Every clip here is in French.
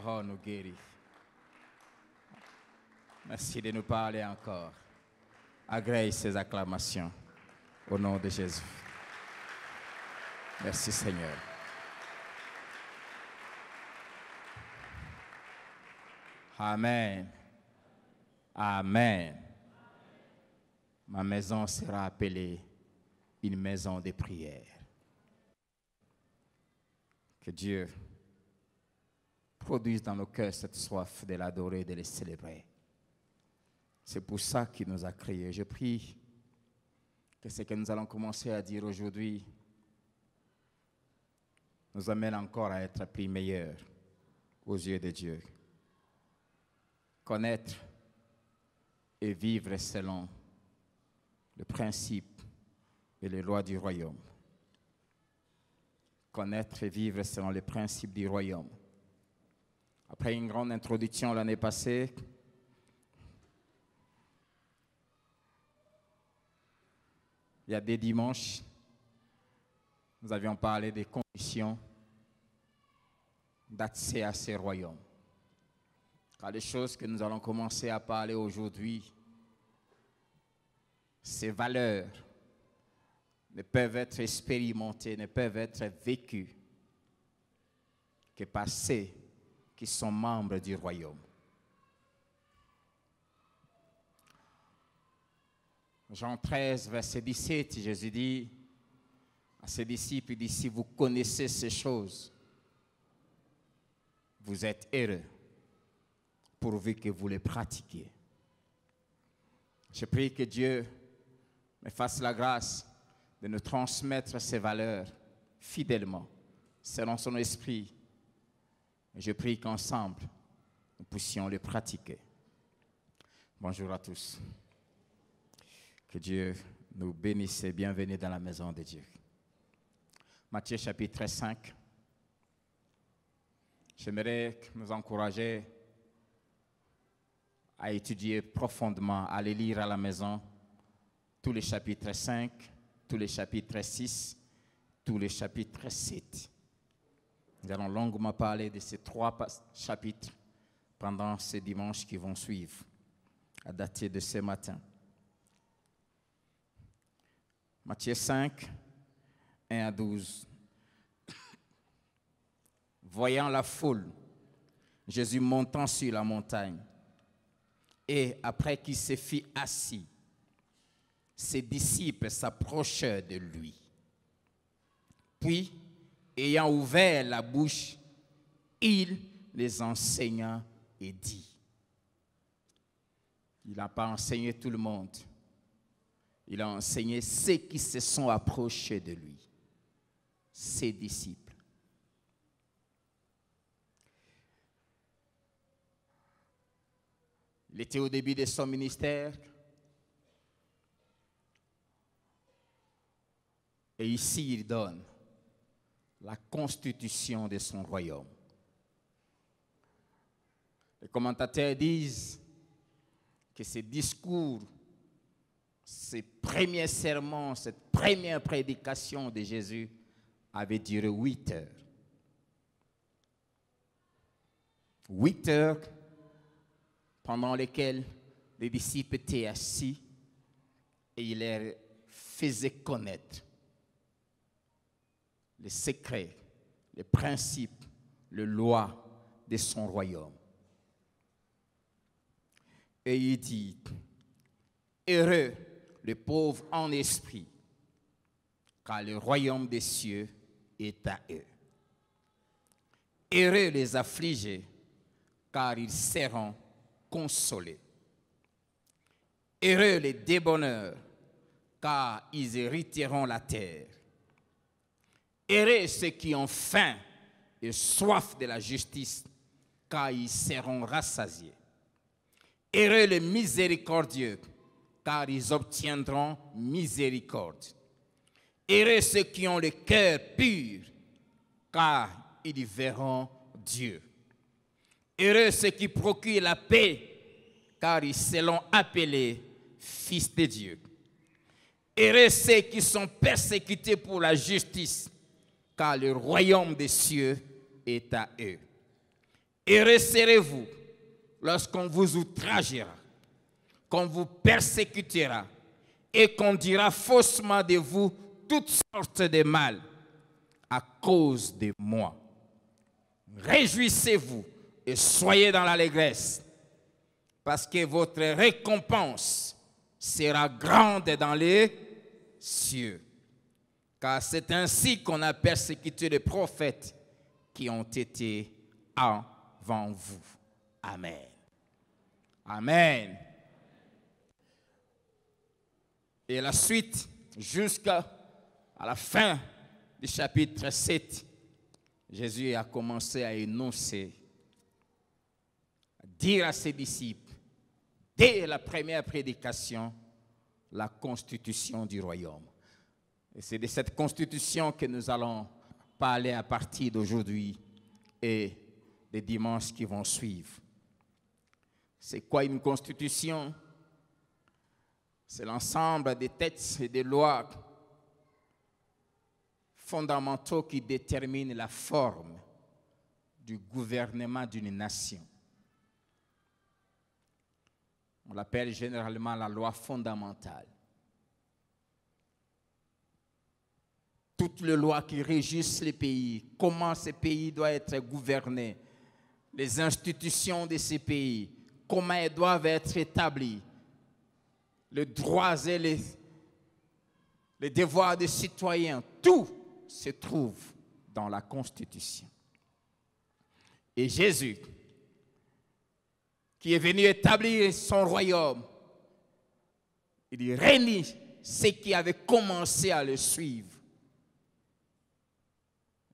parole nous guérit. Merci de nous parler encore. Agrée ces acclamations au nom de Jésus. Merci Seigneur. Amen. Amen. Ma maison sera appelée une maison de prière. Que Dieu produise dans nos cœurs cette soif de l'adorer et de le célébrer. C'est pour ça qu'il nous a créés. Je prie que ce que nous allons commencer à dire aujourd'hui nous amène encore à être plus meilleurs aux yeux de Dieu. Connaître et vivre selon le principe et les lois du royaume. Connaître et vivre selon les principes du royaume. Après une grande introduction l'année passée, il y a des dimanches, nous avions parlé des conditions d'accès à ces royaumes. Car les choses que nous allons commencer à parler aujourd'hui, ces valeurs ne peuvent être expérimentées, ne peuvent être vécues que par ceux qui sont membres du royaume. Jean 13, verset 17, Jésus dit à ses disciples, il dit, si vous connaissez ces choses, vous êtes heureux, pourvu que vous les pratiquiez. Je prie que Dieu me fasse la grâce de nous transmettre ces valeurs fidèlement, selon son esprit. Et je prie qu'ensemble, nous puissions les pratiquer. Bonjour à tous. Que Dieu nous bénisse et bienvenue dans la maison de Dieu. Matthieu chapitre 5. J'aimerais nous encourager à étudier profondément, à les lire à la maison, tous les chapitres 5, tous les chapitres 6, tous les chapitres 7. Nous allons longuement parler de ces 3 chapitres pendant ces dimanches qui vont suivre, à dater de ce matin. Matthieu 5, 1 à 12. Voyant la foule, Jésus montant sur la montagne, et après qu'il se fit assis, ses disciples s'approchèrent de lui. Puis, ayant ouvert la bouche, il les enseigna et dit. Il n'a pas enseigné tout le monde. Il a enseigné ceux qui se sont approchés de lui, ses disciples. Il était au début de son ministère. Et ici, il donne la constitution de son royaume. Les commentateurs disent que ces discours, ces premiers sermons, cette première prédication de Jésus avait duré 8 heures. 8 heures pendant lesquelles les disciples étaient assis et il leur faisait connaître les secrets, les principes, les lois de son royaume. Et il dit, heureux les pauvres en esprit, car le royaume des cieux est à eux. Heureux les affligés, car ils seront consolés. Heureux les débonneurs, car ils hériteront la terre. Heureux ceux qui ont faim et soif de la justice, car ils seront rassasiés. Heureux les miséricordieux, car ils obtiendront miséricorde. Heureux ceux qui ont le cœur pur, car ils verront Dieu. Heureux ceux qui procurent la paix, car ils seront appelés fils de Dieu. Heureux ceux qui sont persécutés pour la justice, car le royaume des cieux est à eux. Et resserrez-vous lorsqu'on vous outragera, qu'on vous persécutera et qu'on dira faussement de vous toutes sortes de mal à cause de moi. Réjouissez-vous et soyez dans l'allégresse, parce que votre récompense sera grande dans les cieux. Car c'est ainsi qu'on a persécuté les prophètes qui ont été avant vous. Amen. Amen. Et la suite, jusqu'à la fin du chapitre 7, Jésus a commencé à énoncer, à dire à ses disciples, dès la première prédication, la constitution du royaume. Et c'est de cette constitution que nous allons parler à partir d'aujourd'hui et des dimanches qui vont suivre. C'est quoi une constitution? C'est l'ensemble des textes et des lois fondamentaux qui déterminent la forme du gouvernement d'une nation. On l'appelle généralement la loi fondamentale. Toutes les lois qui régissent les pays, comment ces pays doivent être gouvernés, les institutions de ces pays, comment elles doivent être établies, les droits et les devoirs des citoyens, tout se trouve dans la Constitution. Et Jésus, qui est venu établir son royaume, il réunit ceux qui avaient commencé à le suivre.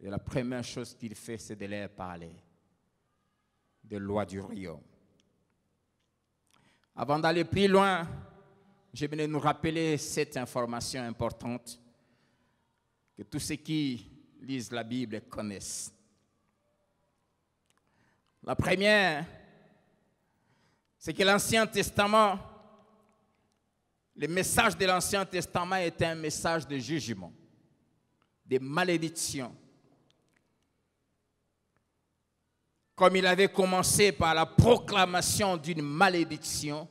Et la première chose qu'il fait, c'est de leur parler des lois du royaume. Avant d'aller plus loin, je voulais nous rappeler cette information importante que tous ceux qui lisent la Bible connaissent. La première, c'est que l'Ancien Testament, le message de l'Ancien Testament était un message de jugement, de malédiction. Comme il avait commencé par la proclamation d'une malédiction,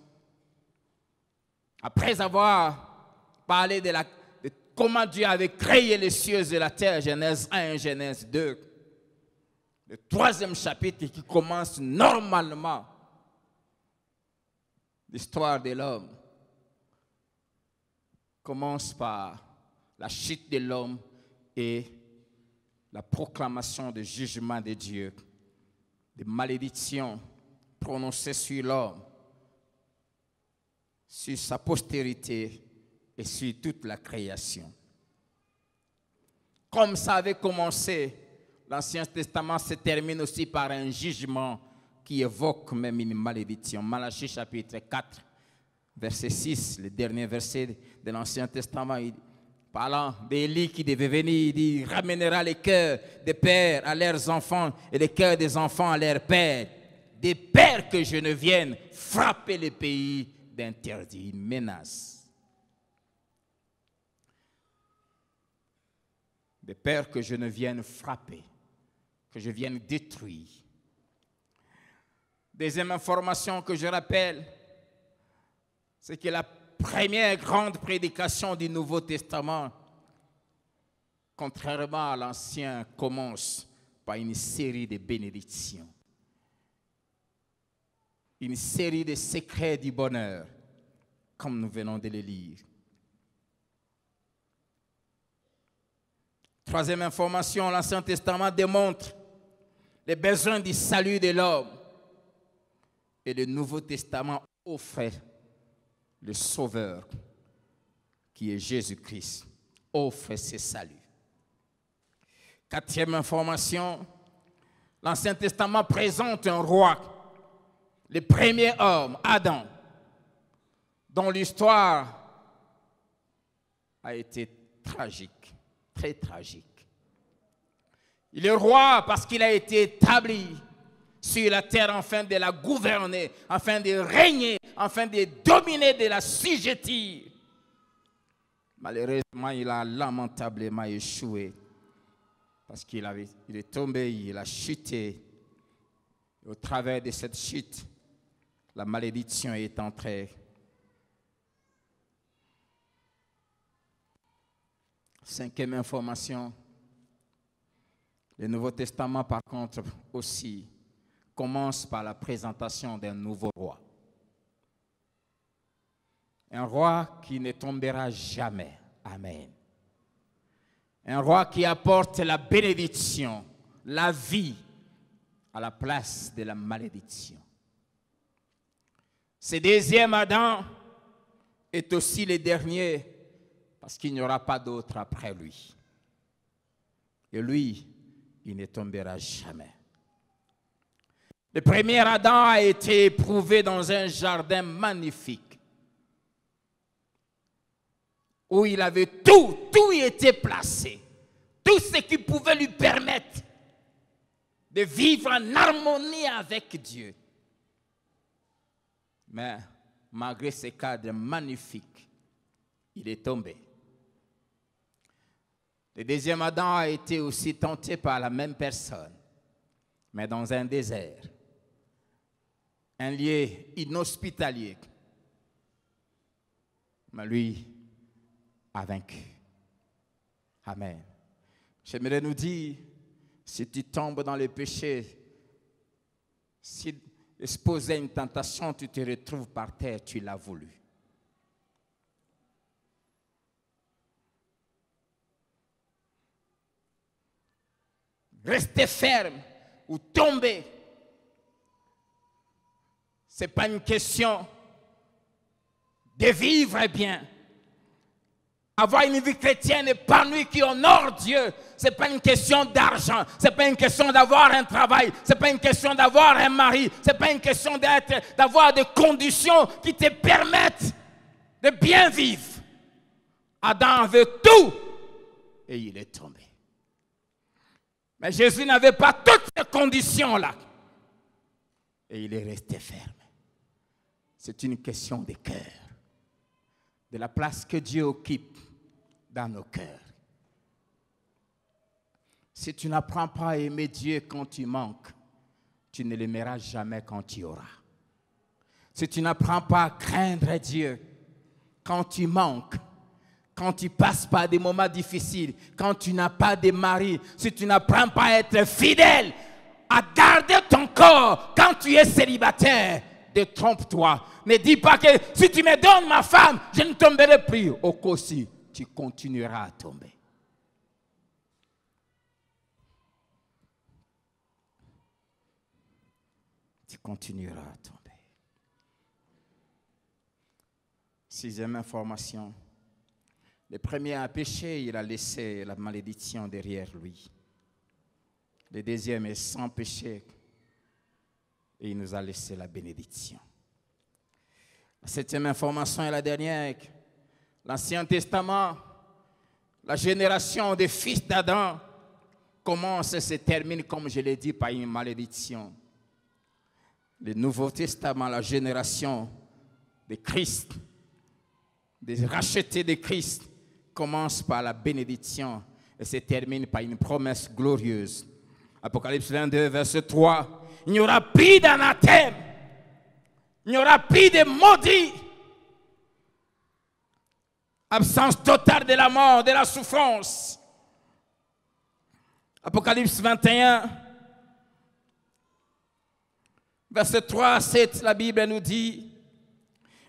après avoir parlé de comment Dieu avait créé les cieux et la terre, Genèse 1 et Genèse 2, le troisième chapitre qui commence normalement l'histoire de l'homme, commence par la chute de l'homme et la proclamation du jugement de Dieu, des malédictions prononcées sur l'homme, sur sa postérité et sur toute la création. Comme ça avait commencé, l'Ancien Testament se termine aussi par un jugement qui évoque même une malédiction. Malachie chapitre 4, verset 6, le dernier verset de l'Ancien Testament, parlant d'Élie qui devait venir, il ramènera les cœurs des pères à leurs enfants et les cœurs des enfants à leurs pères. Des pères que je ne vienne frapper les pays d'interdit, une menace. Des pères que je ne vienne frapper, que je vienne détruire. Deuxième information que je rappelle, c'est que la première grande prédication du Nouveau Testament, contrairement à l'Ancien, commence par une série de bénédictions. Une série de secrets du bonheur, comme nous venons de les lire. Troisième information, l'Ancien Testament démontre les besoins du salut de l'homme. Et le Nouveau Testament offre le Sauveur, qui est Jésus-Christ, offre ce salut. Quatrième information, l'Ancien Testament présente un roi, le premier homme, Adam, dont l'histoire a été tragique, très tragique. Il est roi parce qu'il a été établi sur la terre afin de la gouverner, afin de régner, afin de dominer, de la sujettir. Malheureusement, il a lamentablement échoué parce qu'il est tombé, il a chuté. Au travers de cette chute, la malédiction est entrée. Cinquième information, le Nouveau Testament, par contre, aussi commence par la présentation d'un nouveau roi. Un roi qui ne tombera jamais. Amen. Un roi qui apporte la bénédiction, la vie, à la place de la malédiction. Ce deuxième Adam est aussi le dernier, parce qu'il n'y aura pas d'autre après lui. Et lui, il ne tombera jamais. Le premier Adam a été éprouvé dans un jardin magnifique, où il avait tout y était placé. Tout ce qui pouvait lui permettre de vivre en harmonie avec Dieu. Mais malgré ce cadre magnifique, il est tombé. Le deuxième Adam a été aussi tenté par la même personne, mais dans un désert, un lieu inhospitalier. Mais lui a vaincu. Amen. J'aimerais nous dire, si tu tombes dans le péché, si exposé à une tentation, tu te retrouves par terre, tu l'as voulu. Rester ferme ou tomber, ce n'est pas une question de vivre bien. Avoir une vie chrétienne épanouie qui honore Dieu, ce n'est pas une question d'argent, ce n'est pas une question d'avoir un travail, ce n'est pas une question d'avoir un mari, ce n'est pas une question d'avoir des conditions qui te permettent de bien vivre. Adam avait tout et il est tombé. Mais Jésus n'avait pas toutes ces conditions-là. Et il est resté ferme. C'est une question de cœur, de la place que Dieu occupe dans nos cœurs. Si tu n'apprends pas à aimer Dieu quand tu manques, tu ne l'aimeras jamais quand tu auras. Si tu n'apprends pas à craindre Dieu quand tu manques, quand tu passes par des moments difficiles, quand tu n'as pas de mari, si tu n'apprends pas à être fidèle, à garder ton corps quand tu es célibataire, détrompe-toi. Ne dis pas que si tu me donnes ma femme, je ne tomberai plus. Au cas où tu continueras à tomber. Tu continueras à tomber. Sixième information. Le premier a péché, il a laissé la malédiction derrière lui. Le deuxième est sans péché et il nous a laissé la bénédiction. La septième information est la dernière. L'Ancien Testament, la génération des fils d'Adam commence et se termine, comme je l'ai dit, par une malédiction. Le Nouveau Testament, la génération de Christ, des rachetés de Christ, commence par la bénédiction et se termine par une promesse glorieuse. Apocalypse 22, verset 3. Il n'y aura plus d'anathème. Il n'y aura plus de maudits. Absence totale de la mort, de la souffrance. Apocalypse 21, verset 3 à 7, la Bible nous dit: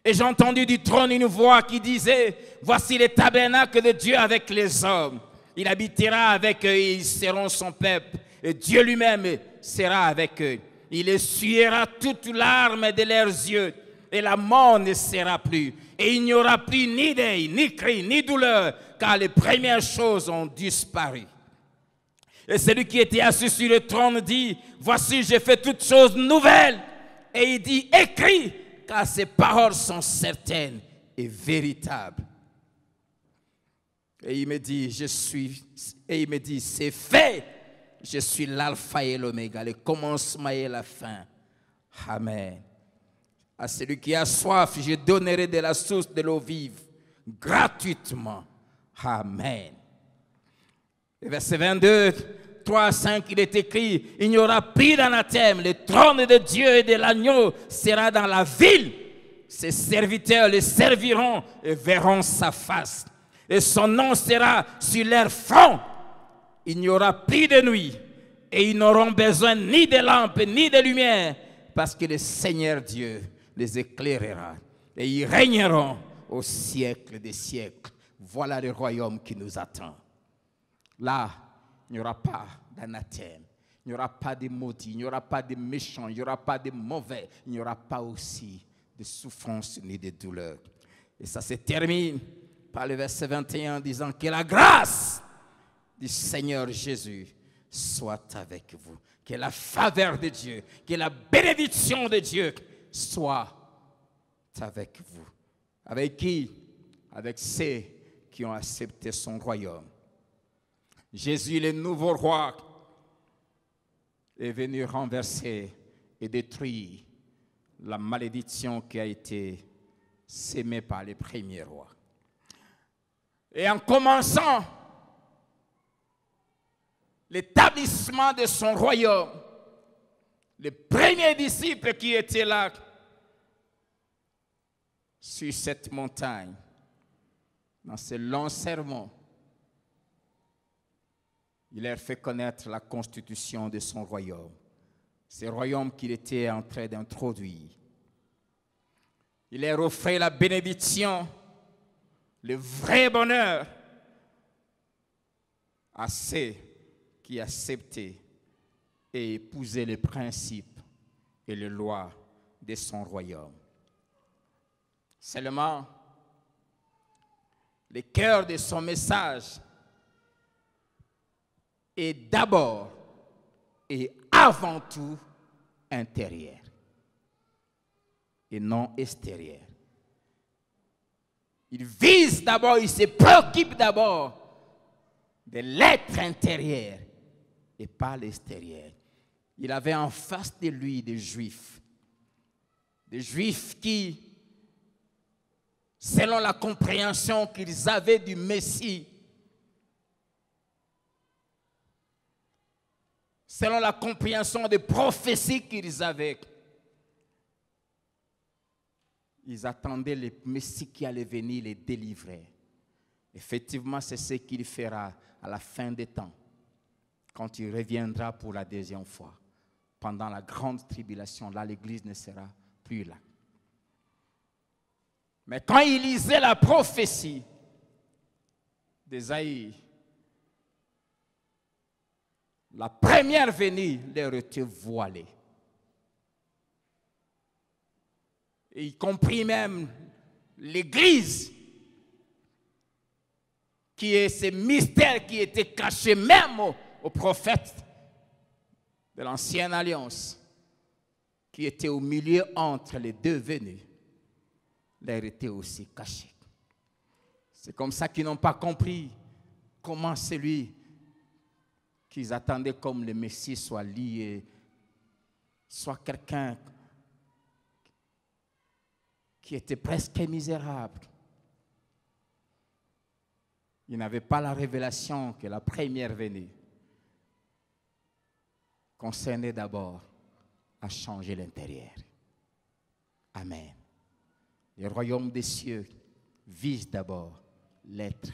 et j'ai entendu du trône une voix qui disait: voici le tabernacle de Dieu avec les hommes. Il habitera avec eux et ils seront son peuple. Et Dieu lui-même sera avec eux. Il essuiera toute larme de leurs yeux. Et la mort ne sera plus. Et il n'y aura plus ni deuil, ni cri, ni douleur, car les premières choses ont disparu. Et celui qui était assis sur le trône dit: voici, j'ai fait toutes choses nouvelles. Et il dit: écris, car ces paroles sont certaines et véritables. Et il me dit: c'est fait. Je suis l'alpha et l'oméga, le commencement et la fin. Amen. À celui qui a soif, je donnerai de la source de l'eau vive, gratuitement. Amen. Et verset 22, 3 à 5, il est écrit, il n'y aura plus d'anathème, le trône de Dieu et de l'agneau sera dans la ville. Ses serviteurs le serviront et verront sa face. Et son nom sera sur leur front. Il n'y aura plus de nuit et ils n'auront besoin ni de lampes ni de lumière parce que le Seigneur Dieu les éclairera et ils régneront au siècle des siècles. Voilà le royaume qui nous attend. Là, il n'y aura pas d'anathème, il n'y aura pas de maudits, il n'y aura pas de méchants, il n'y aura pas de mauvais, il n'y aura pas aussi de souffrance ni de douleur. Et ça se termine par le verset 21 en disant que la grâce du Seigneur Jésus soit avec vous. Que la faveur de Dieu, que la bénédiction de Dieu soit avec vous. Avec qui? Avec ceux qui ont accepté son royaume. Jésus, le nouveau roi, est venu renverser et détruire la malédiction qui a été sémée par les premiers rois. Et en commençant l'établissement de son royaume, les premiers disciples qui étaient là sur cette montagne, dans ce long sermon, il leur fait connaître la constitution de son royaume, ce royaume qu'il était en train d'introduire. Il leur offrait la bénédiction, le vrai bonheur à ceux qui acceptaient et épousaient les principes et les lois de son royaume. Seulement, le cœur de son message est d'abord et avant tout intérieur et non extérieur. Il vise d'abord, il se préoccupe d'abord de l'être intérieur et pas l'extérieur. Il avait en face de lui des Juifs qui, selon la compréhension qu'ils avaient du Messie, selon la compréhension des prophéties qu'ils avaient, ils attendaient le Messie qui allait venir les délivrer. Effectivement, c'est ce qu'il fera à la fin des temps, quand il reviendra pour la deuxième fois. Pendant la grande tribulation, là, l'Église ne sera plus là. Mais quand il lisait la prophétie d'Ésaïe, la première venue leur était voilée. Et y compris même l'Église, qui est ce mystère qui était caché même aux prophètes de l'Ancienne Alliance, qui était au milieu entre les deux venues, leur était aussi caché. C'est comme ça qu'ils n'ont pas compris comment celui qu'ils attendaient comme le Messie soit lié, soit quelqu'un qui était presque misérable. Il n'avait pas la révélation que la première venue concernait d'abord à changer l'intérieur. Amen. Le royaume des cieux vise d'abord l'être.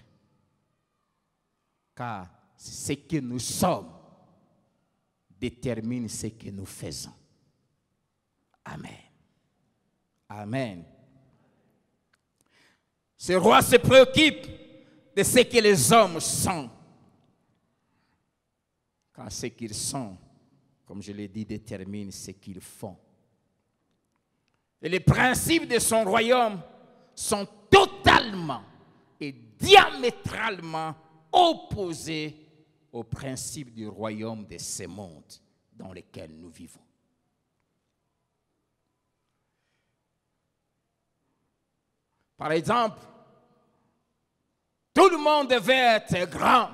Car ce que nous sommes détermine ce que nous faisons. Amen. Amen. Ce roi se préoccupe de ce que les hommes sont. Car ce qu'ils sont, comme je l'ai dit, détermine ce qu'ils font. Et les principes de son royaume sont totalement et diamétralement opposés aux principes du royaume de ce monde dans lequel nous vivons. Par exemple, tout le monde devait être grand.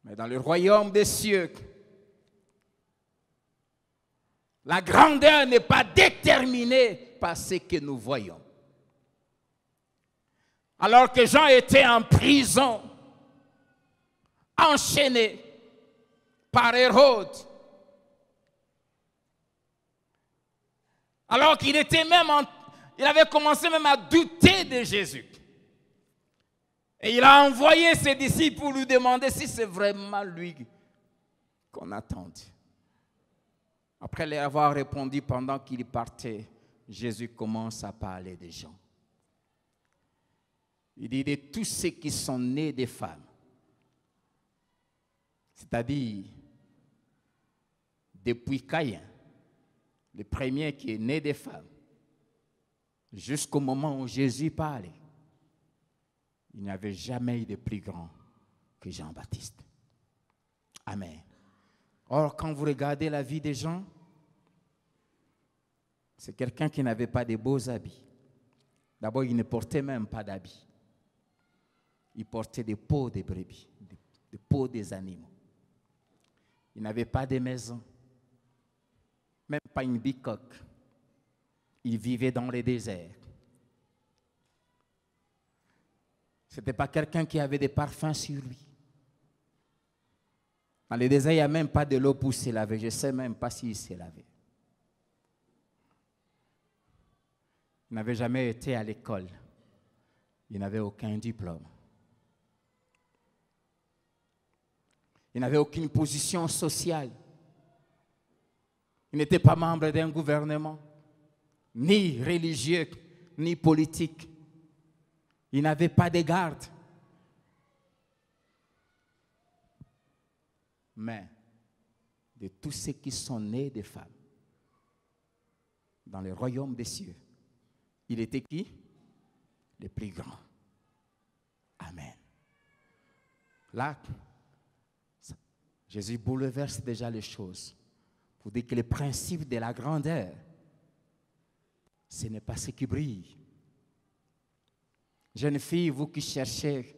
Mais dans le royaume des cieux, la grandeur n'est pas déterminée par ce que nous voyons. Alors que Jean était en prison, enchaîné par Hérode. Alors qu'il était même il avait commencé même à douter de Jésus. Et il a envoyé ses disciples pour lui demander si c'est vraiment lui qu'on attendait. Après leur avoir répondu pendant qu'il partait, Jésus commence à parler des gens. Il dit de tous ceux qui sont nés des femmes, c'est-à-dire depuis Caïn, le premier qui est né des femmes, jusqu'au moment où Jésus parlait, il n'y avait jamais eu de plus grand que Jean-Baptiste. Amen. Or, quand vous regardez la vie des gens, c'est quelqu'un qui n'avait pas de beaux habits. D'abord, il ne portait même pas d'habits. Il portait des peaux de brebis, des peaux des animaux. Il n'avait pas de maison, même pas une bicoque. Il vivait dans les déserts. Ce n'était pas quelqu'un qui avait des parfums sur lui. Dans les déserts, il n'y a même pas de l'eau pour se laver. Je ne sais même pas s'il s'est lavé. Il n'avait jamais été à l'école. Il n'avait aucun diplôme. Il n'avait aucune position sociale. Il n'était pas membre d'un gouvernement, ni religieux, ni politique. Il n'avait pas de garde. Mais de tous ceux qui sont nés de femmes, dans le royaume des cieux, il était qui? Le plus grand. Amen. Là, Jésus bouleverse déjà les choses pour dire que le principe de la grandeur, ce n'est pas ce qui brille. Jeunes filles, vous qui cherchez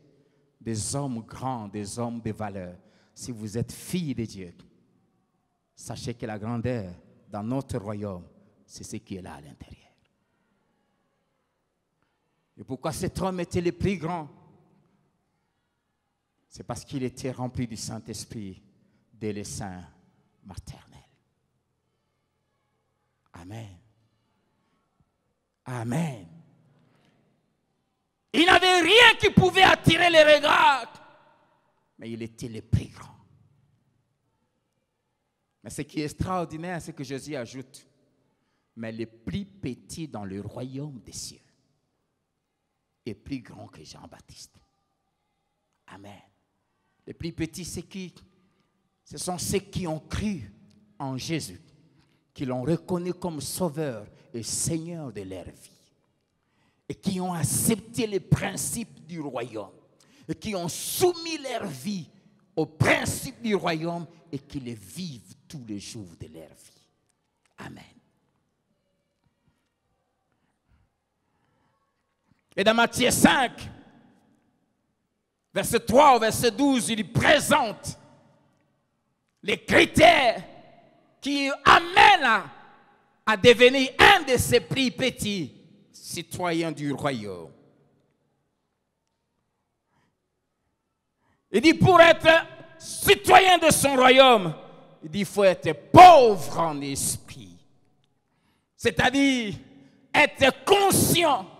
des hommes grands, des hommes de valeur, si vous êtes filles de Dieu, sachez que la grandeur dans notre royaume, c'est ce qui est là à l'intérieur. Et pourquoi cet homme était le plus grand? C'est parce qu'il était rempli du Saint-Esprit dès le sein maternel. Amen. Amen. Il n'avait rien qui pouvait attirer les regards, mais il était le plus grand. Mais ce qui est extraordinaire, c'est que Jésus ajoute, mais le plus petit dans le royaume des cieux est plus grand que Jean-Baptiste. Amen. Les plus petits, c'est qui? Ce sont ceux qui ont cru en Jésus, qui l'ont reconnu comme sauveur et Seigneur de leur vie, et qui ont accepté les principes du royaume, et qui ont soumis leur vie aux principes du royaume, et qui les vivent tous les jours de leur vie. Amen. Et dans Matthieu 5, verset 3 au verset 12, il présente les critères qui amènent à devenir un de ces plus petits citoyens du royaume. Il dit, pour être citoyen de son royaume, il dit, il faut être pauvre en esprit. C'est-à-dire être conscient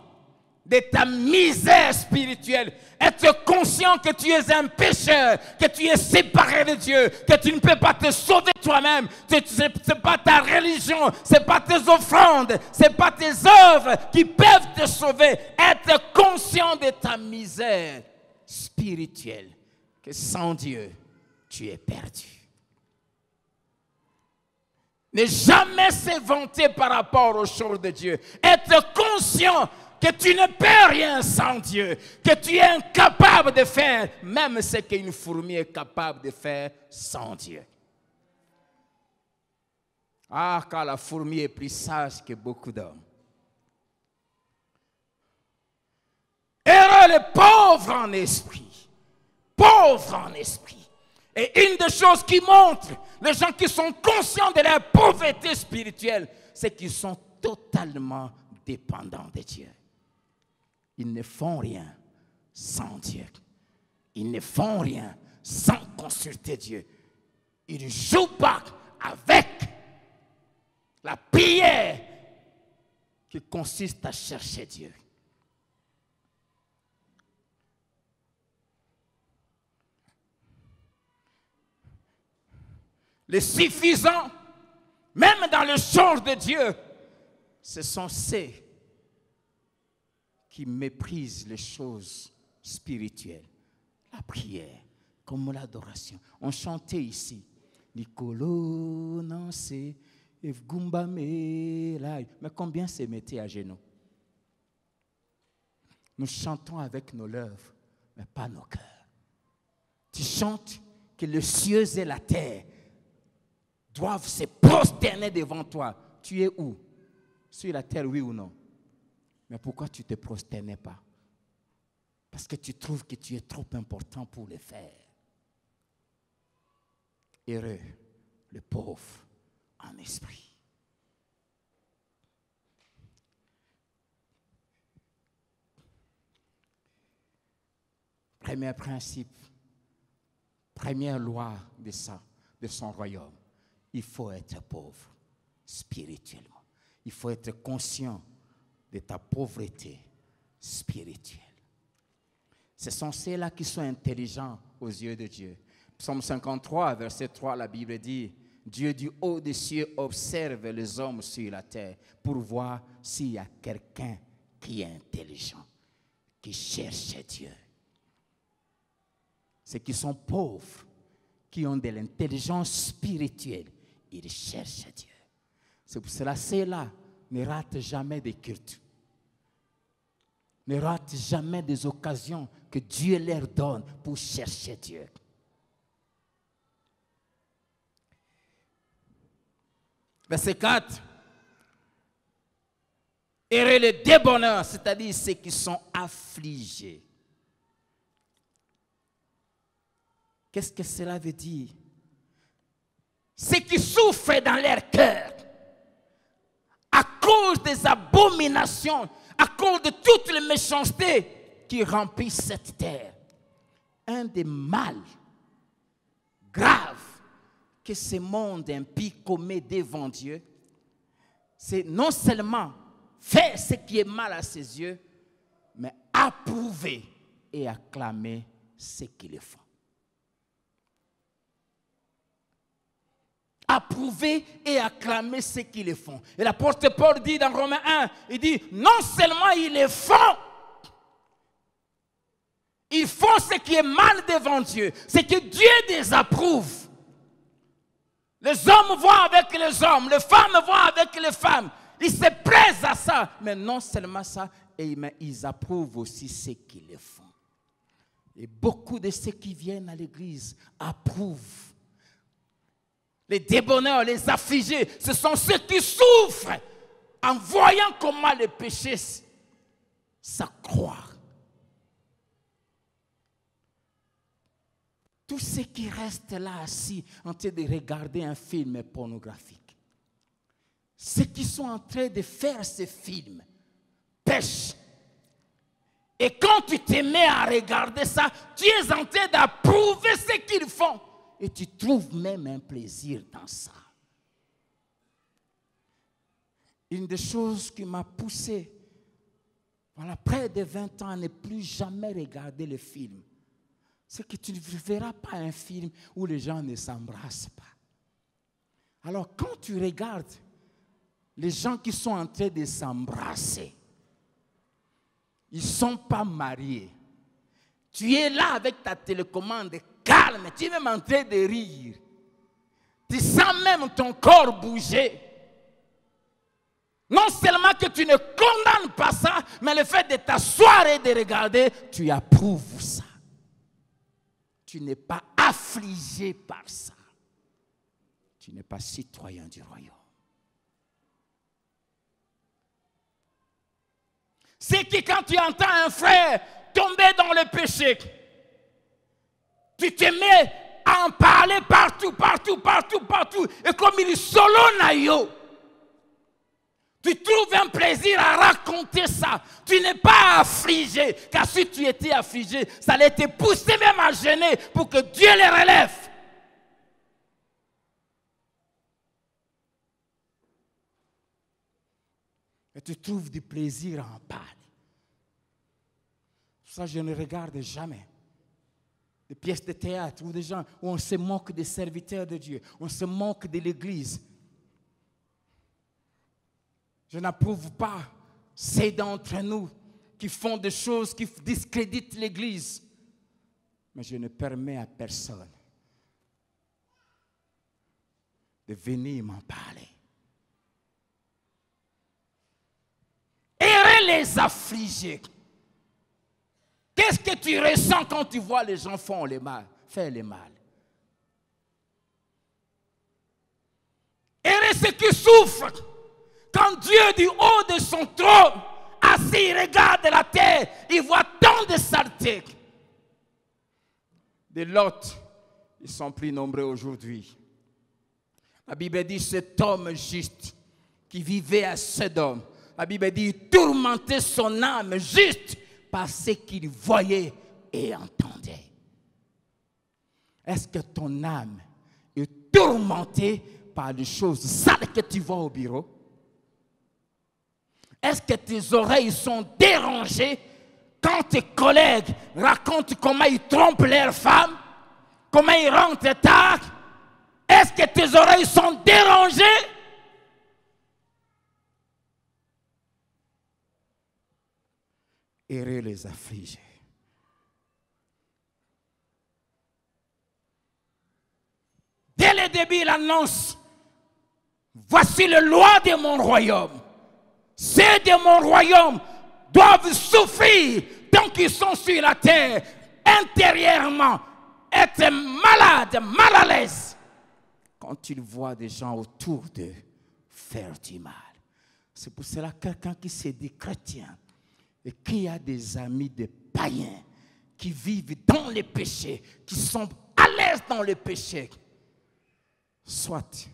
de ta misère spirituelle, être conscient que tu es un pécheur, que tu es séparé de Dieu, que tu ne peux pas te sauver toi-même, ce n'est pas ta religion, ce n'est pas tes offrandes, ce n'est pas tes œuvres qui peuvent te sauver. Être conscient de ta misère spirituelle, que sans Dieu, tu es perdu. Ne jamais se vanter par rapport aux choses de Dieu. Être conscient que tu ne peux rien sans Dieu, que tu es incapable de faire même ce qu'une fourmi est capable de faire sans Dieu. Ah, car la fourmi est plus sage que beaucoup d'hommes. Heureux les pauvres en esprit. Pauvres en esprit. Et une des choses qui montre les gens qui sont conscients de leur pauvreté spirituelle, c'est qu'ils sont totalement dépendants de Dieu. Ils ne font rien sans Dieu. Ils ne font rien sans consulter Dieu. Il ne joue pas avec la prière qui consiste à chercher Dieu. Les suffisants, même dans le genre de Dieu, ce sont ceux qui méprisent les choses spirituelles. La prière, comme l'adoration. On chantait ici. Nicolo, Nansé, Evgumba, mais combien se mettaient à genoux? Nous chantons avec nos lèvres, mais pas nos cœurs. Tu chantes que les cieux et la terre doivent se prosterner devant toi. Tu es où? Sur la terre, oui ou non? Mais pourquoi tu ne te prosternais pas? Parce que tu trouves que tu es trop important pour le faire. Heureux le pauvre en esprit. Premier principe, première loi de ça, de son royaume. Il faut être pauvre spirituellement. Il faut être conscient de ta pauvreté spirituelle. Ce sont ceux-là qui sont intelligents aux yeux de Dieu. Psaume 53, verset 3, la Bible dit, Dieu du haut des cieux observe les hommes sur la terre pour voir s'il y a quelqu'un qui est intelligent, qui cherche Dieu. Ceux qui sont pauvres, qui ont de l'intelligence spirituelle, ils cherchent Dieu. C'est pour cela, ceux-là ne ratent jamais des cultes. Ne ratent jamais des occasions que Dieu leur donne pour chercher Dieu. Verset 4. Heureux les débonneurs, c'est-à-dire ceux qui sont affligés. Qu'est-ce que cela veut dire? Ceux qui souffrent dans leur cœur à cause des abominations, à cause de toutes les méchancetés qui remplissent cette terre. Un des mal graves que ce monde impie commet devant Dieu, c'est non seulement faire ce qui est mal à ses yeux, mais approuver et acclamer ceux qui le font. Approuver et acclamer ceux qui le font. Et l'apôtre Paul dit dans Romains 1, il dit, non seulement ils le font, ils font ce qui est mal devant Dieu, c'est que Dieu désapprouve. Les hommes vont avec les hommes, les femmes vont avec les femmes. Ils se plaisent à ça. Mais non seulement ça, mais ils approuvent aussi ceux qui le font. Et beaucoup de ceux qui viennent à l'église approuvent. Les débonneurs, les affligés, ce sont ceux qui souffrent en voyant comment le péché s'accroît. Tous ceux qui restent là assis en train de regarder un film pornographique, ceux qui sont en train de faire ce film pêchent. Et quand tu te mets à regarder ça, tu es en train d'approuver ce qu'ils font. Et tu trouves même un plaisir dans ça. Une des choses qui m'a poussé, voilà, près de 20 ans, à ne plus jamais regarder le film, c'est que tu ne verras pas un film où les gens ne s'embrassent pas. Alors, quand tu regardes les gens qui sont en train de s'embrasser, ils ne sont pas mariés. Tu es là avec ta télécommande calme, tu es même en train de rire. Tu sens même ton corps bouger. Non seulement que tu ne condamnes pas ça, mais le fait de t'asseoir et de regarder, tu approuves ça. Tu n'es pas affligé par ça. Tu n'es pas citoyen du royaume. C'est que quand tu entends un frère tomber dans le péché, tu te mets à en parler partout. Et comme il est solo naïo, Tu trouves un plaisir à raconter ça. Tu n'es pas affligé. Car si tu étais affligé, ça allait te pousser même à gêner pour que Dieu les relève. Et tu trouves du plaisir à en parler. Ça, je ne regarde jamais des pièces de théâtre ou des gens où on se moque des serviteurs de Dieu, on se moque de l'Église. Je n'approuve pas ceux d'entre nous qui font des choses qui discréditent l'Église. Mais je ne permets à personne de venir m'en parler. Errez les affligés. Qu'est-ce que tu ressens quand tu vois les gens faire le mal? Errez ceux qui souffrent. Quand Dieu du haut de son trône, assis, regarde la terre, il voit tant de saleté. Des Lot, ils sont plus nombreux aujourd'hui. La Bible dit cet homme juste qui vivait à Sodome. La Bible dit tourmentait son âme juste par ce qu'il voyait et entendait. Est-ce que ton âme est tourmentée par les choses sales que tu vois au bureau? Est-ce que tes oreilles sont dérangées quand tes collègues racontent comment ils trompent leurs femmes, comment ils rentrent tard? Est-ce que tes oreilles sont dérangées? Errez les affligés. Dès le début, il annonce, voici le loi de mon royaume. Ceux de mon royaume doivent souffrir tant qu'ils sont sur la terre, intérieurement, être malades, mal à l'aise, quand ils voient des gens autour d'eux faire du mal. C'est pour cela que quelqu'un qui se dit chrétien et qui a des amis de païens qui vivent dans les péchés, qui sont à l'aise dans le péché, soit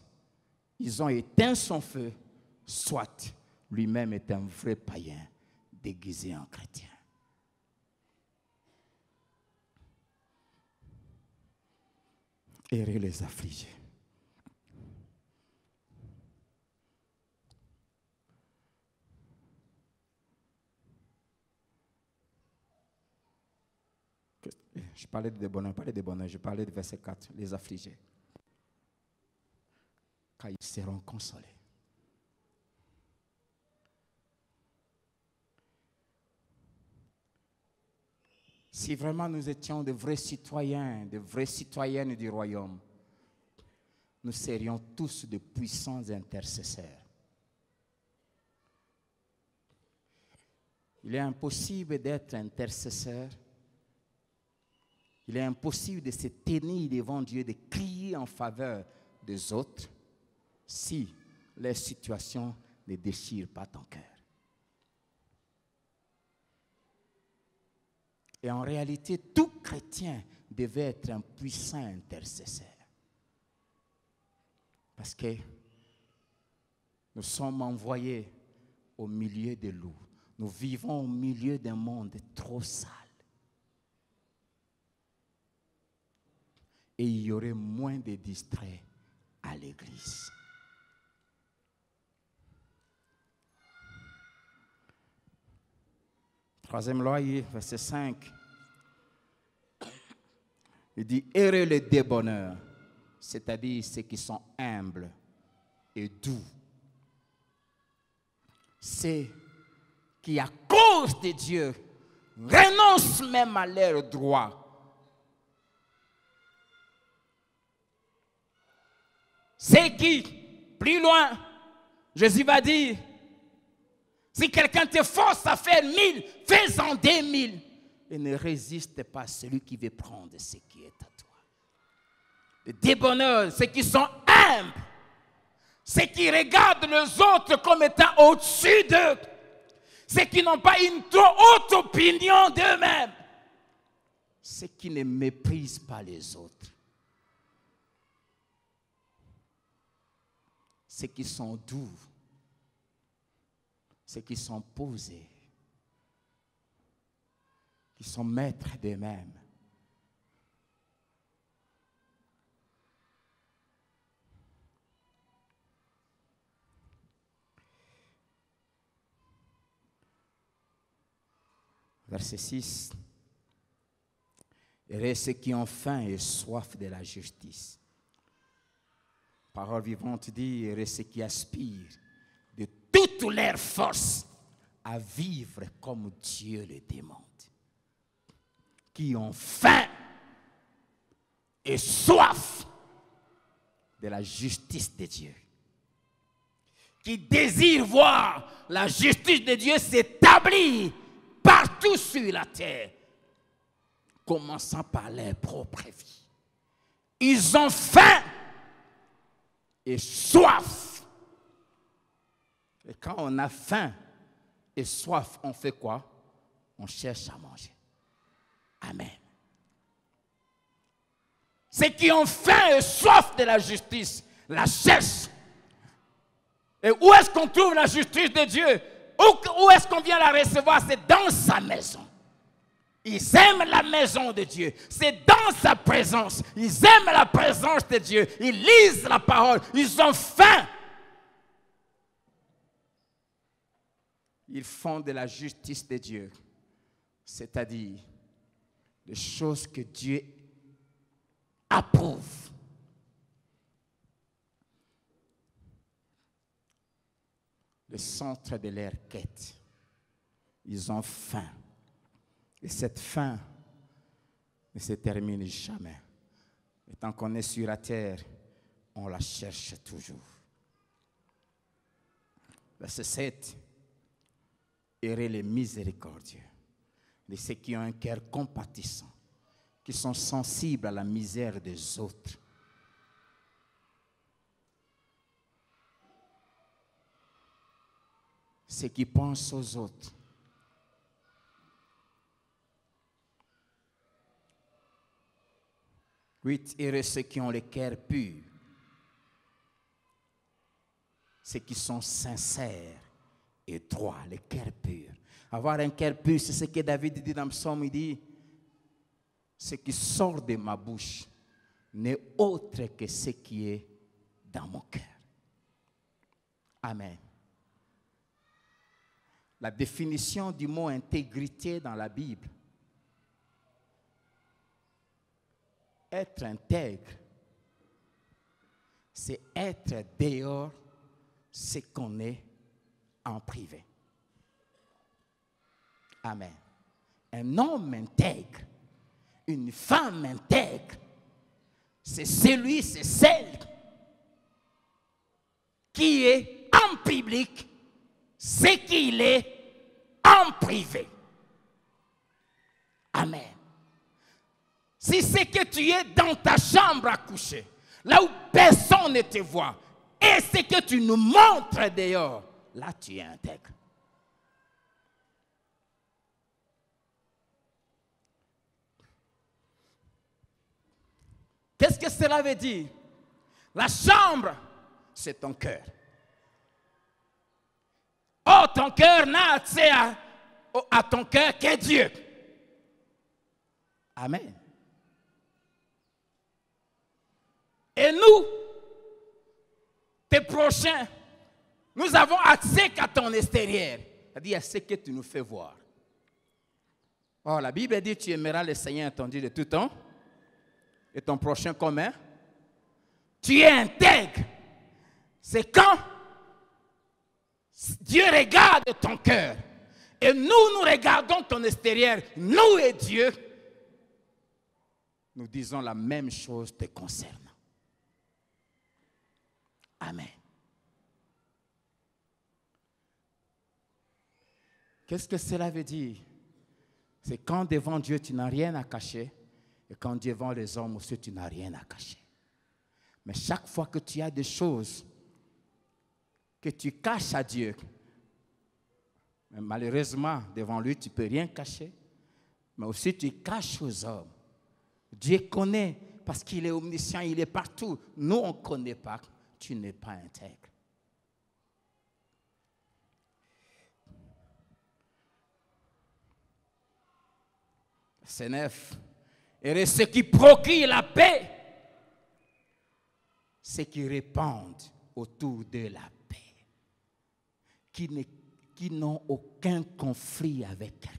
ils ont éteint son feu, soit lui-même est un vrai païen déguisé en chrétien. Errez les affligés. Je parlais de bonheur, je parlais de verset 4, les affligés. Car ils seront consolés. Si vraiment nous étions de vrais citoyens, de vraies citoyennes du royaume, nous serions tous de puissants intercesseurs. Il est impossible d'être intercesseur. Il est impossible de se tenir devant Dieu, de crier en faveur des autres si les situations ne déchirent pas ton cœur. Et en réalité, tout chrétien devait être un puissant intercesseur. Parce que nous sommes envoyés au milieu des loups. Nous vivons au milieu d'un monde trop sale. Et il y aurait moins de distraits à l'église. Troisième loi, verset 5. Il dit, errez les débonneurs, c'est-à-dire ceux qui sont humbles et doux. Ceux qui, à cause de Dieu, renoncent même à leurs droits. Ceux qui, plus loin, Jésus va dire, si quelqu'un te force à faire 1000, fais-en 2000. Et ne résiste pas à celui qui veut prendre ce qui est à toi. Les débonneurs, ceux qui sont humbles, ceux qui regardent les autres comme étant au-dessus d'eux, ceux qui n'ont pas une trop haute opinion d'eux-mêmes, ceux qui ne méprisent pas les autres, ceux qui sont doux, c'est qu'ils sont posés, qui sont maîtres d'eux-mêmes. Verset 6. Heureux ceux qui ont faim et soif de la justice. Parole vivante dit, heureux ceux qui aspirent de toute leur force à vivre comme Dieu le demande. Qui ont faim et soif de la justice de Dieu. Qui désirent voir la justice de Dieu s'établir partout sur la terre, commençant par leur propre vie. Ils ont faim et soif. Et quand on a faim et soif, on fait quoi? On cherche à manger. Amen. Ceux qui ont faim et soif de la justice la cherchent. Et où est-ce qu'on trouve la justice de Dieu? Où est-ce qu'on vient la recevoir? C'est dans sa maison. Ils aiment la maison de Dieu. C'est dans sa présence. Ils aiment la présence de Dieu. Ils lisent la parole. Ils ont faim. Ils font de la justice de Dieu. C'est-à-dire des choses que Dieu approuve. Le centre de leur quête. Ils ont faim. Et cette faim ne se termine jamais. Et tant qu'on est sur la terre, on la cherche toujours. Verset 7. Heureux les miséricordieux, de ceux qui ont un cœur compatissant, qui sont sensibles à la misère des autres. Ceux qui pensent aux autres. Heureux ceux qui ont le cœur pur, ceux qui sont sincères et droits, le cœur pur. Avoir un cœur pur, c'est ce que David dit dans le psaume, il dit, ce qui sort de ma bouche n'est autre que ce qui est dans mon cœur. Amen. La définition du mot intégrité dans la Bible. Être intègre, c'est être dehors ce qu'on est en privé. Amen. Un homme intègre, une femme intègre, c'est celui, c'est celle qui est en public ce qu'il est en privé. Amen. Si c'est que tu es dans ta chambre à coucher, là où personne ne te voit, et c'est que tu nous montres dehors, là tu es intègre. Qu'est-ce que cela veut dire? La chambre, c'est ton cœur. Oh, ton cœur n'a accès à ton cœur que Dieu. Amen. Et nous, tes prochains, nous avons accès qu'à ton extérieur. C'est-à-dire à ce que tu nous fais voir. Oh, la Bible dit tu aimeras le Seigneur ton Dieu de tout temps et ton prochain commun. Tu es intègre. C'est quand Dieu regarde ton cœur et nous regardons ton extérieur, nous et Dieu, nous disons la même chose te concernant. Amen. Qu'est-ce que cela veut dire? C'est quand devant Dieu tu n'as rien à cacher et quand devant les hommes aussi tu n'as rien à cacher. Mais chaque fois que tu as des choses que tu caches à Dieu, malheureusement devant lui tu ne peux rien cacher, mais aussi tu caches aux hommes. Dieu connaît parce qu'il est omniscient, il est partout. Nous on ne connaît pas. Tu n'es pas intègre. verset 9. Et ceux qui procurent la paix, ceux qui répandent autour de la paix, qui n'ont aucun conflit avec quelqu'un.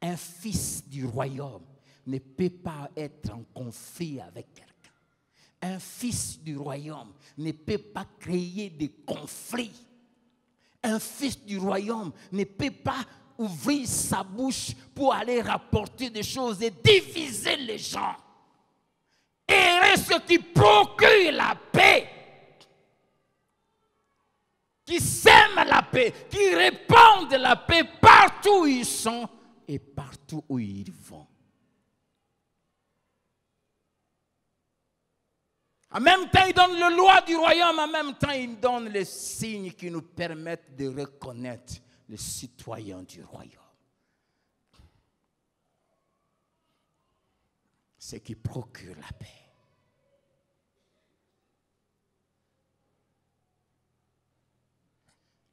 Un fils du royaume ne peut pas être en conflit avec quelqu'un. Un fils du royaume ne peut pas créer des conflits. Un fils du royaume ne peut pas ouvrir sa bouche pour aller rapporter des choses et diviser les gens. Et ceux qui procurent la paix, qui sèment la paix, qui répandent la paix partout où ils sont et partout où ils vont. En même temps, il donne la loi du royaume, en même temps, il donne les signes qui nous permettent de reconnaître les citoyens du royaume. Ceux qui procurent la paix.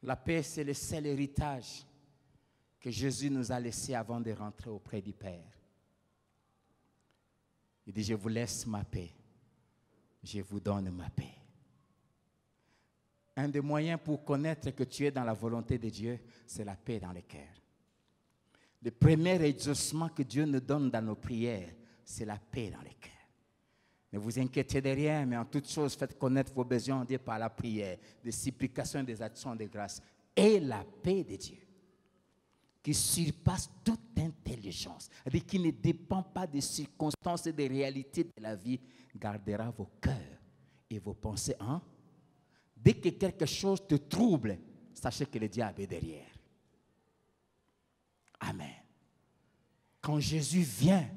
La paix, c'est le seul héritage que Jésus nous a laissé avant de rentrer auprès du Père. Il dit, je vous laisse ma paix. Je vous donne ma paix. Un des moyens pour connaître que tu es dans la volonté de Dieu, c'est la paix dans le cœur. Le premier exaucement que Dieu nous donne dans nos prières, c'est la paix dans le cœur. Ne vous inquiétez de rien, mais en toute chose, faites connaître vos besoins en Dieu par la prière, des supplications, des actions de grâce. Et la paix de Dieu, qui surpasse toute intelligence, c'est-à-dire qui ne dépend pas des circonstances et des réalités de la vie, gardera vos cœurs et vos pensées. Dès que quelque chose te trouble, sachez que le diable est derrière. Amen. Quand Jésus vient,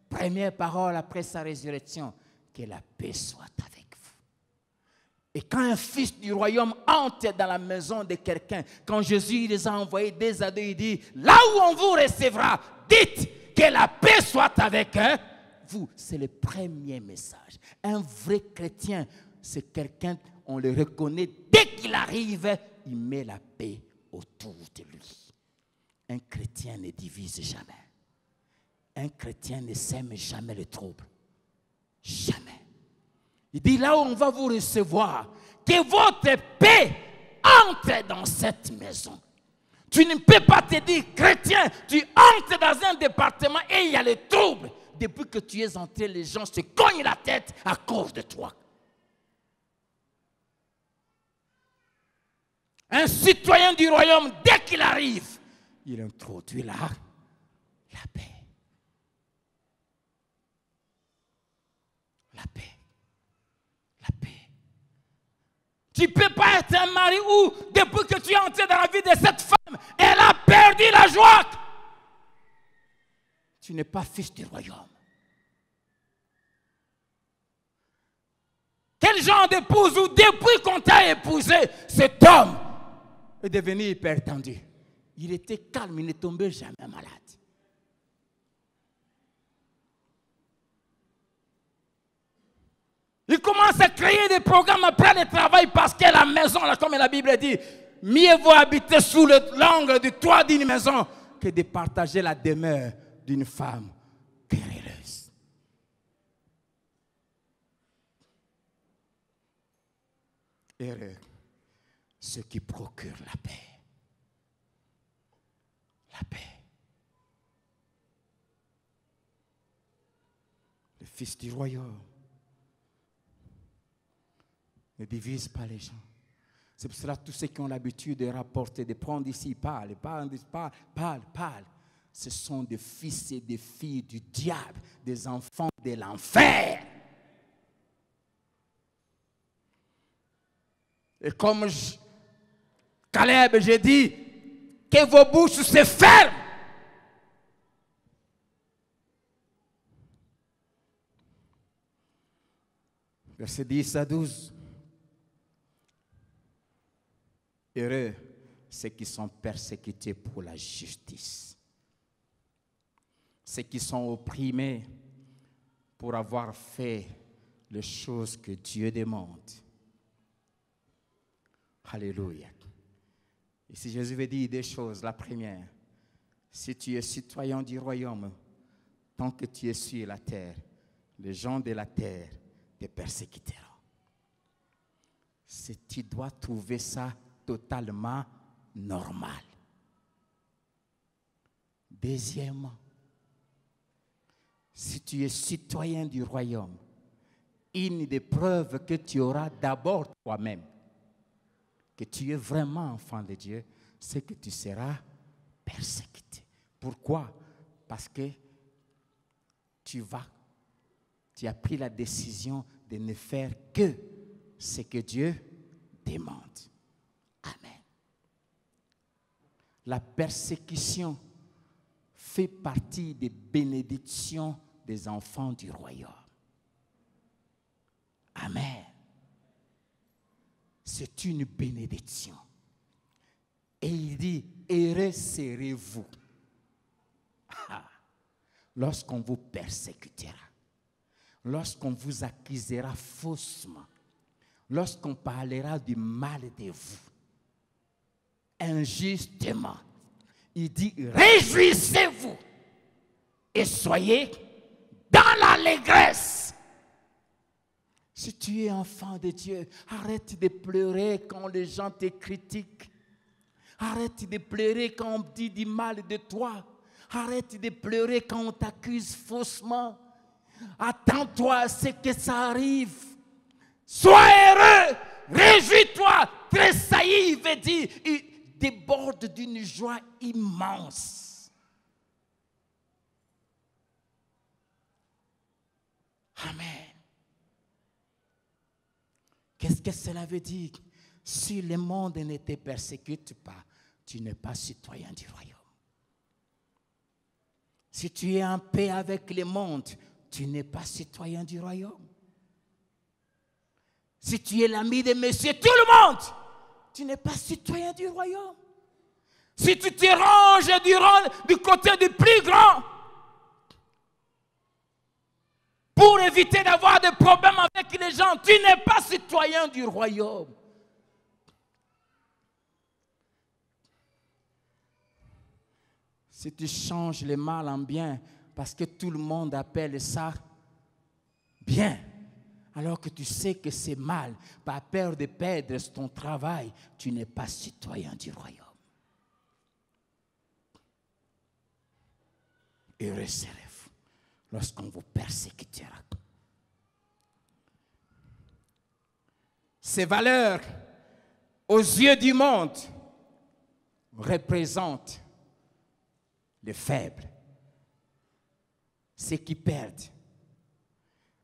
première parole après sa résurrection, que la paix soit avec vous. Et quand un fils du royaume entre dans la maison de quelqu'un, quand Jésus les a envoyés deux à deux, il dit, là où on vous recevra, dites que la paix soit avec vous. C'est le premier message. Un vrai chrétien, c'est quelqu'un, on le reconnaît, dès qu'il arrive, il met la paix autour de lui. Un chrétien ne divise jamais. Un chrétien ne sème jamais le trouble. Jamais. Il dit là où on va vous recevoir, que votre paix entre dans cette maison. Tu ne peux pas te dire chrétien, tu entres dans un département et il y a le trouble. Depuis que tu es entré, les gens se cognent la tête à cause de toi. Un citoyen du royaume, dès qu'il arrive, il introduit la paix. La paix. La paix. Tu ne peux pas être un mari où, depuis que tu es entré dans la vie de cette femme, elle a perdu la joie. Tu n'es pas fils du royaume. Quel genre d'épouse où depuis qu'on t'a épousé, cet homme est devenu hypertendu. Il était calme, il ne tombait jamais malade. Il commence à créer des programmes après le travail parce que la maison, là, comme la Bible dit, mieux vaut habiter sous l'angle du toit d'une maison que de partager la demeure d'une femme querelleuse. Heureux ceux qui procurent la paix. La paix. Le Fils du royaume ne divise pas les gens. C'est pour cela que tous ceux qui ont l'habitude de rapporter, de prendre ici, parle. Ce sont des fils et des filles du diable, des enfants de l'enfer. Et comme Caleb, j'ai dit, que vos bouches se ferment. Verset 10 à 12. Heureux ceux qui sont persécutés pour la justice. Ceux qui sont opprimés pour avoir fait les choses que Dieu demande. Alléluia. Ici, Jésus veut dire deux choses. La première, Si tu es citoyen du royaume, tant que tu es sur la terre, les gens de la terre te persécuteront. Si tu dois trouver ça totalement normal. Deuxièmement, si tu es citoyen du royaume, une des preuves que tu auras d'abord toi-même, que tu es vraiment enfant de Dieu, c'est que tu seras persécuté. Pourquoi? Parce que tu as pris la décision de ne faire que ce que Dieu demande. Amen. La persécution fait partie des bénédictions des enfants du royaume. Amen. C'est une bénédiction. Et il dit, heureux serez-vous lorsqu'on vous persécutera, lorsqu'on vous accusera faussement, lorsqu'on parlera du mal de vous, injustement. Il dit, réjouissez-vous et soyez dans l'allégresse. Si tu es enfant de Dieu, arrête de pleurer quand les gens te critiquent. Arrête de pleurer quand on dit du mal de toi. Arrête de pleurer quand on t'accuse faussement. Attends-toi à ce que ça arrive. Sois heureux, réjouis-toi, tressaillis, il veut dire, il déborde d'une joie immense. Amen. Qu'est-ce que cela veut dire? Si le monde ne te persécute pas, tu n'es pas citoyen du royaume. Si tu es en paix avec le monde, tu n'es pas citoyen du royaume. Si tu es l'ami de monsieur tout le monde, tu n'es pas citoyen du royaume. Si tu te ranges du côté du plus grand, pour éviter d'avoir des problèmes avec les gens, tu n'es pas citoyen du royaume. Si tu changes le mal en bien, parce que tout le monde appelle ça bien, alors que tu sais que c'est mal, par peur de perdre ton travail, tu n'es pas citoyen du royaume. Heureux serez-vous lorsqu'on vous persécutera. Ces valeurs, aux yeux du monde, représentent les faibles, ceux qui perdent.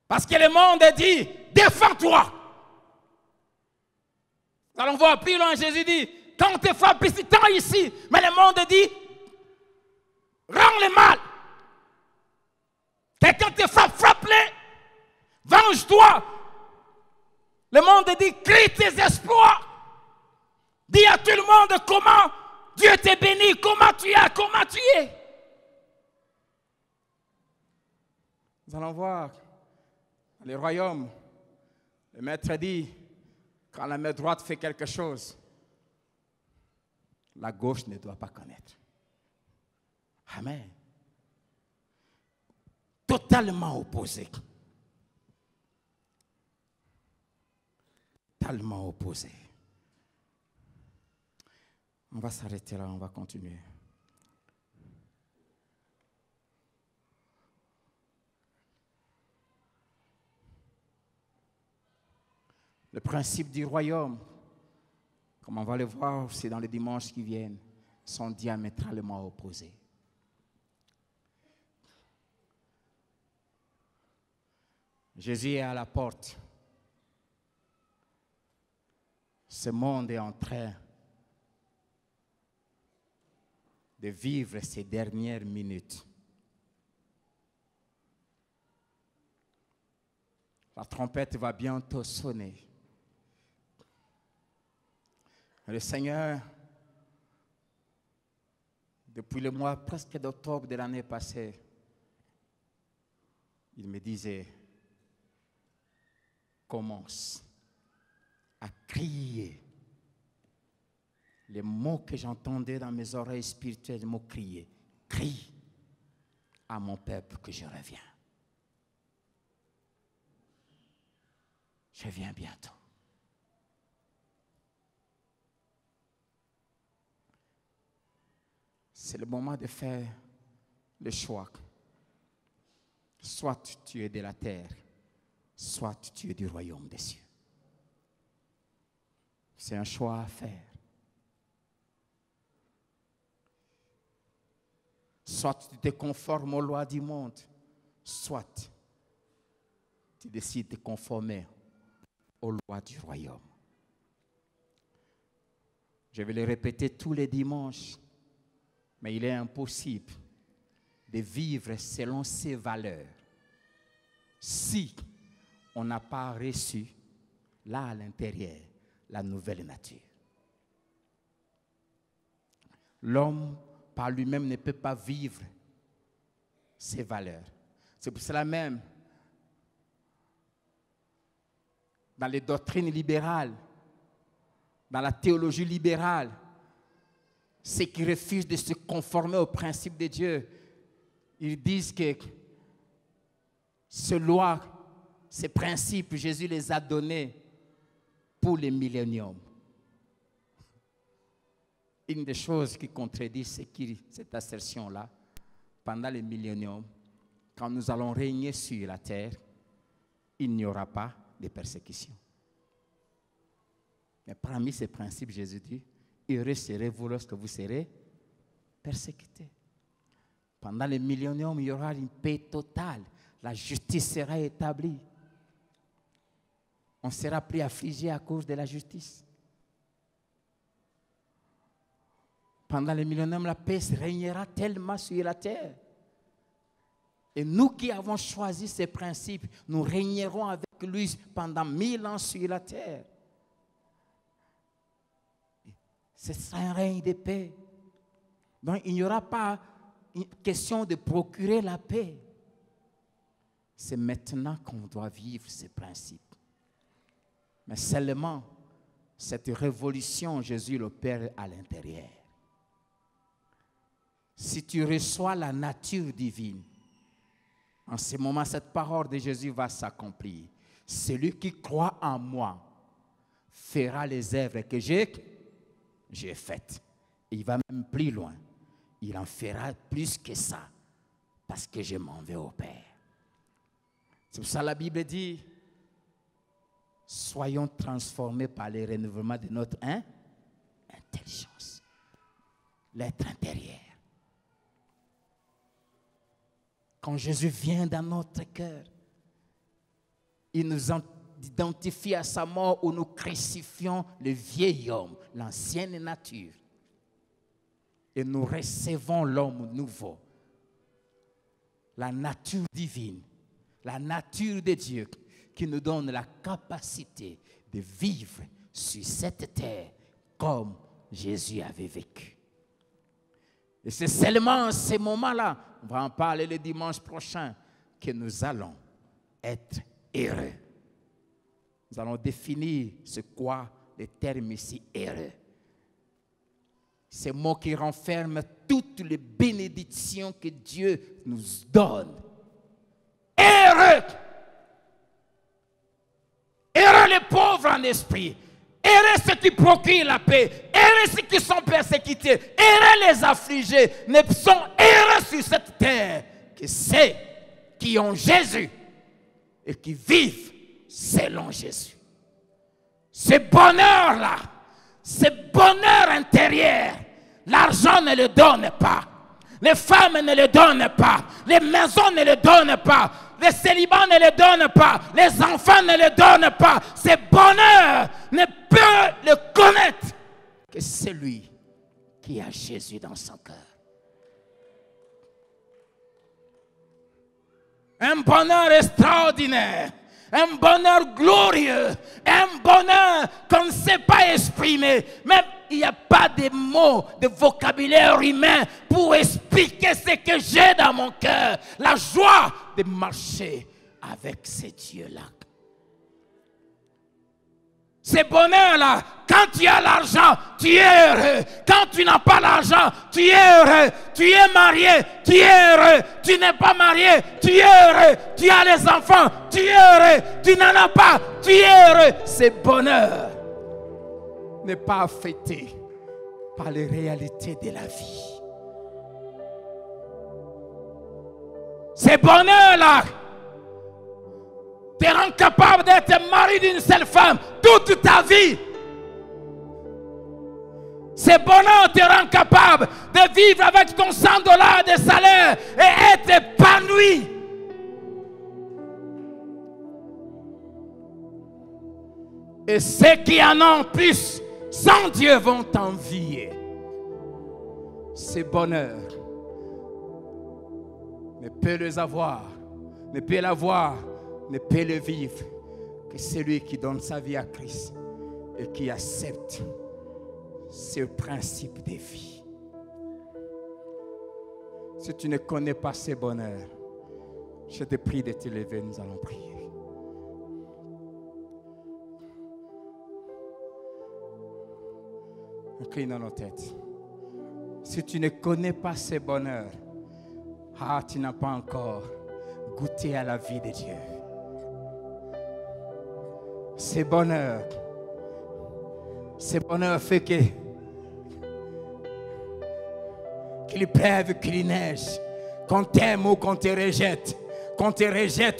Parce que le monde dit, défends-toi. Nous allons voir plus loin, Jésus dit, quand on te frappe ici, tant ici. Mais le monde dit, rends le mal. Quelqu'un te frappe, frappe-le. Venge-toi. Le monde dit, crie tes espoirs. Dis à tout le monde comment Dieu te bénit, comment tu es. Nous allons voir le royaume. Le maître dit, quand la main droite fait quelque chose, la gauche ne doit pas connaître. Amen. Totalement opposé. Totalement opposé. On va s'arrêter là, on va continuer. Le principe du royaume, comme on va le voir aussi dans les dimanches qui viennent, sont diamétralement opposés. Jésus est à la porte. Ce monde est en train de vivre ces dernières minutes. La trompette va bientôt sonner. Le Seigneur, depuis le mois presque d'octobre de l'année passée, il me disait, commence à crier. Les mots que j'entendais dans mes oreilles spirituelles, les mots crier. crie à mon peuple que je reviens. Je viens bientôt. C'est le moment de faire le choix. Soit tu es de la terre, soit tu es du royaume des cieux. C'est un choix à faire. Soit tu te conformes aux lois du monde, soit tu décides de te conformer aux lois du royaume. Je vais le répéter tous les dimanches, mais il est impossible de vivre selon ces valeurs si on n'a pas reçu, là à l'intérieur, la nouvelle nature. L'homme, par lui-même, ne peut pas vivre ces valeurs. C'est pour cela même, dans les doctrines libérales, dans la théologie libérale, ceux qui refusent de se conformer aux principes de Dieu, ils disent que ces lois, ces principes, Jésus les a donnés pour les milléniums. Une des choses qui contredit cette assertion-là, pendant les milléniums, quand nous allons régner sur la terre, il n'y aura pas de persécution. Mais parmi ces principes, Jésus dit, heureux serez-vous lorsque vous serez persécutés. Pendant les milléniums, il y aura une paix totale. La justice sera établie. On ne sera plus affligé à cause de la justice. Pendant les milléniums, la paix régnera tellement sur la terre. Et nous qui avons choisi ces principes, nous régnerons avec lui pendant 1000 ans sur la terre. Ce sera un règne de paix. Donc il n'y aura pas une question de procurer la paix. C'est maintenant qu'on doit vivre ces principes. Mais seulement, cette révolution, Jésus l'opère à l'intérieur. Si tu reçois la nature divine, en ce moment, cette parole de Jésus va s'accomplir. Celui qui croit en moi fera les œuvres que j'ai faites. Et il va même plus loin. Il en fera plus que ça, parce que je m'en vais au Père. C'est pour ça que la Bible dit, soyons transformés par le renouvellement de notre intelligence, l'être intérieur. Quand Jésus vient dans notre cœur, il nous identifie à sa mort où nous crucifions le vieil homme, l'ancienne nature. Et nous recevons l'homme nouveau, la nature divine, la nature de Dieu qui nous donne la capacité de vivre sur cette terre comme Jésus avait vécu. Et c'est seulement en ce moment-là, on va en parler le dimanche prochain, que nous allons être heureux. Nous allons définir ce quoi le terme ici heureux. Ces mots qui renferment toutes les bénédictions que Dieu nous donne. Heureux! Heureux les pauvres en esprit. Heureux ceux qui procurent la paix. Heureux ceux qui sont persécutés. Heureux les affligés. Ne sont heureux sur cette terre que ceux qui ont Jésus et qui vivent selon Jésus. Ce bonheur-là, ce bonheur intérieur, l'argent ne le donne pas. Les femmes ne le donnent pas. Les maisons ne le donnent pas. Les célibats ne le donnent pas. Les enfants ne le donnent pas. Ce bonheur ne peut le connaître que celui qui a Jésus dans son cœur. Un bonheur extraordinaire. Un bonheur glorieux. Un bonheur qu'on ne sait pas exprimer. Même il n'y a pas de mots, de vocabulaire humain pour expliquer ce que j'ai dans mon cœur. La joie de marcher avec ces dieux-là. Ce bonheur-là, quand tu as l'argent, tu es heureux. Quand tu n'as pas l'argent, tu es heureux. Tu es marié, tu es heureux. Tu n'es pas marié, tu es heureux. Tu as les enfants, tu es heureux. Tu n'en as pas, tu es heureux. Ce bonheur n'est pas affecté par les réalités de la vie. Ce bonheur-là te rend capable d'être mari d'une seule femme toute ta vie. Ce bonheur te rend capable de vivre avec ton $100 de salaire et être épanoui. Et ceux qui en ont plus, sans Dieu, vont t'envier. Ce bonheur ne peut les avoir, ne peut l'avoir, ne peut le vivre que celui qui donne sa vie à Christ et qui accepte ce principe de vie. Si tu ne connais pas ce bonheur, je te prie de te lever, nous allons prier. On crie dans nos têtes. Si tu ne connais pas ce bonheur, tu n'as pas encore goûté à la vie de Dieu. Ce bonheur fait qu'il pleuve, qu'il neige, qu'on t'aime ou qu'on te rejette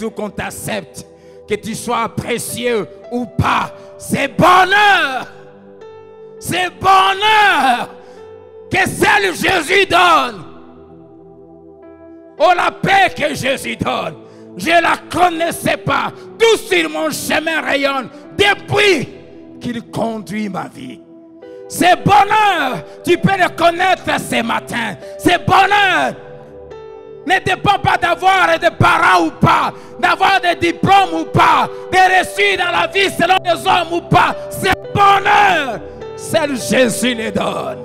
ou qu'on t'accepte, que tu sois précieux ou pas. C'est bonheur que seul Jésus donne. Oh, la paix que Jésus donne, je ne la connaissais pas. Tout sur mon chemin rayonne depuis qu'il conduit ma vie. Ce bonheur, tu peux le connaître ce matin. Ce bonheur ne dépend pas d'avoir des parents ou pas, d'avoir des diplômes ou pas, des reçus dans la vie selon les hommes ou pas. Ce bonheur, seul Jésus le donne.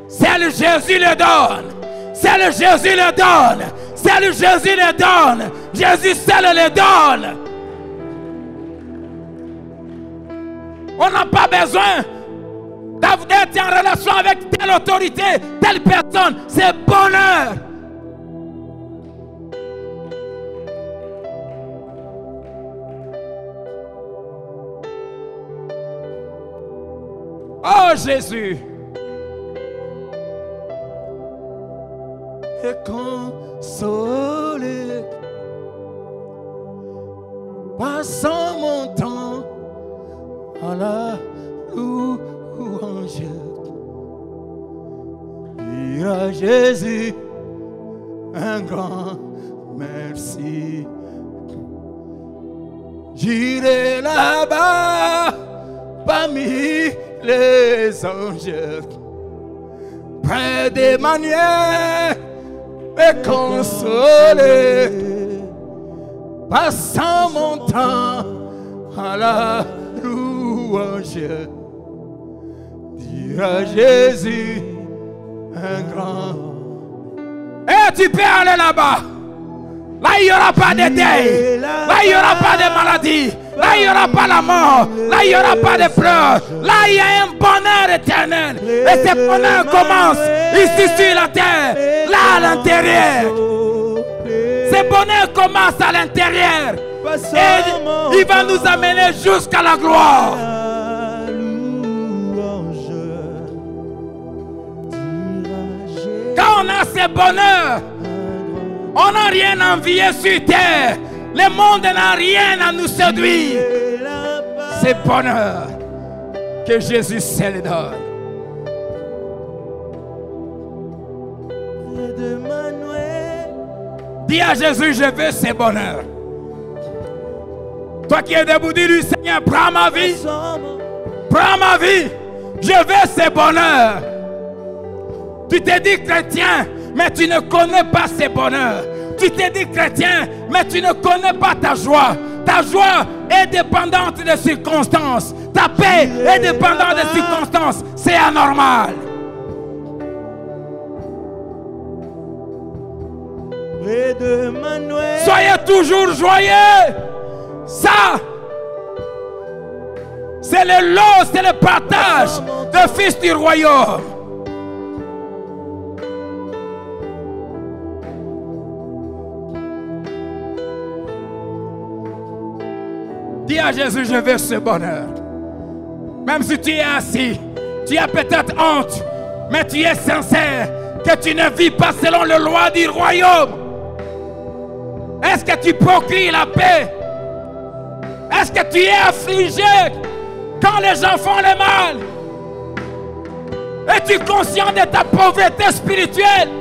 Seul Jésus le donne. Seul Jésus le donne. Seul Jésus le donne. Jésus seul le donne. On n'a pas besoin d'être en relation avec telle autorité, telle personne. C'est bonheur. Oh Jésus. Et consolé, passant mon temps à la louange, dire à Jésus un grand merci. J'irai là-bas parmi les anges, près d'Emmanuel, et consoler, passant mon temps à la louange, dire à Jésus un grand. Et tu peux aller là-bas. Là, il n'y aura pas de deuil. Là, il n'y aura pas de maladie. Là, il n'y aura pas la mort. Là, il n'y aura pas de pleurs. Là, il y a un bonheur éternel. Et ce bonheur commence ici sur la terre. Là, à l'intérieur. Ce bonheur commence à l'intérieur. Et il va nous amener jusqu'à la gloire. Quand on a ce bonheur, on n'a rien à envier sur terre. Le monde n'a rien à nous séduire. C'est bonheur que Jésus seul donne. Dis à Jésus, je veux ce bonheur. Toi qui es debout, dis-lui, Seigneur, prends ma vie. Prends ma vie. Je veux ce bonheur. Tu te dis chrétien, mais tu ne connais pas ce bonheur. Tu te dis chrétien, mais tu ne connais pas ta joie. Ta joie est dépendante des circonstances. Ta paix est dépendante des circonstances. C'est anormal. Soyez toujours joyeux. Ça, C'est le lot, c'est le partage de fils du royaume. Dis à Jésus, je veux ce bonheur. Même si tu es assis, tu as peut-être honte, mais tu es sincère que tu ne vis pas selon les lois du royaume. Est-ce que tu procures la paix? Est-ce que tu es affligé quand les gens font le mal? Es-tu conscient de ta pauvreté spirituelle?